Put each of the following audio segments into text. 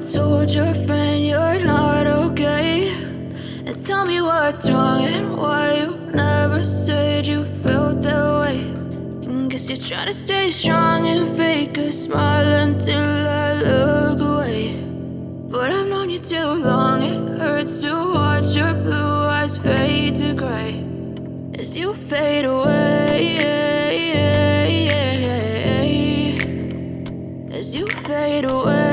told your friend you're not okay, and tell me what's wrong and why you never said you felt that way. And guess you're trying to stay strong and fake a smile until I look away. But I've known you too long, it hurts to watch your blue eyes fade to gray as you fade away, as you fade away.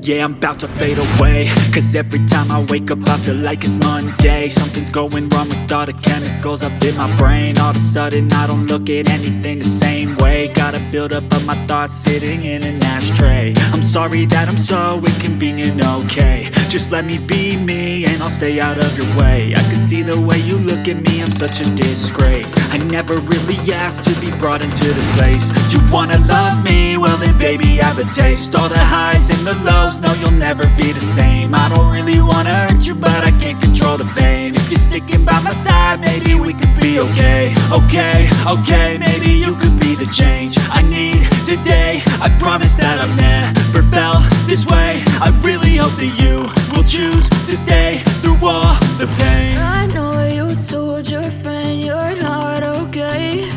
Yeah, I'm about to fade away, cause every time I wake up I feel like it's Monday. Something's going wrong with all the chemicals up in my brain. All of a sudden I don't look at anything the same way. Gotta build up of my thoughts sitting in an ashtray. I'm sorry that I'm so inconvenient, okay. Just let me be me and I'll stay out of your way. I can see the way you look at me, I'm such a disgrace. I never really asked to be brought into this place. You wanna love me? Well then baby have a taste. All the highs and the lows, no you'll never be the same. I don't really wanna hurt you but I can't control the pain. If you're sticking by my side maybe we could be okay. Okay, maybe you could be the change I need today. I promise that I've never felt this way. I really hope that you will choose to stay through all the pain. I know you told your friend you're not okay,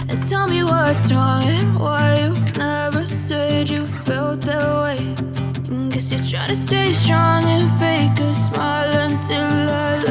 and tell me what's wrong and why you never said you felt that way. And guess you're trying to stay strong and fake a smile until I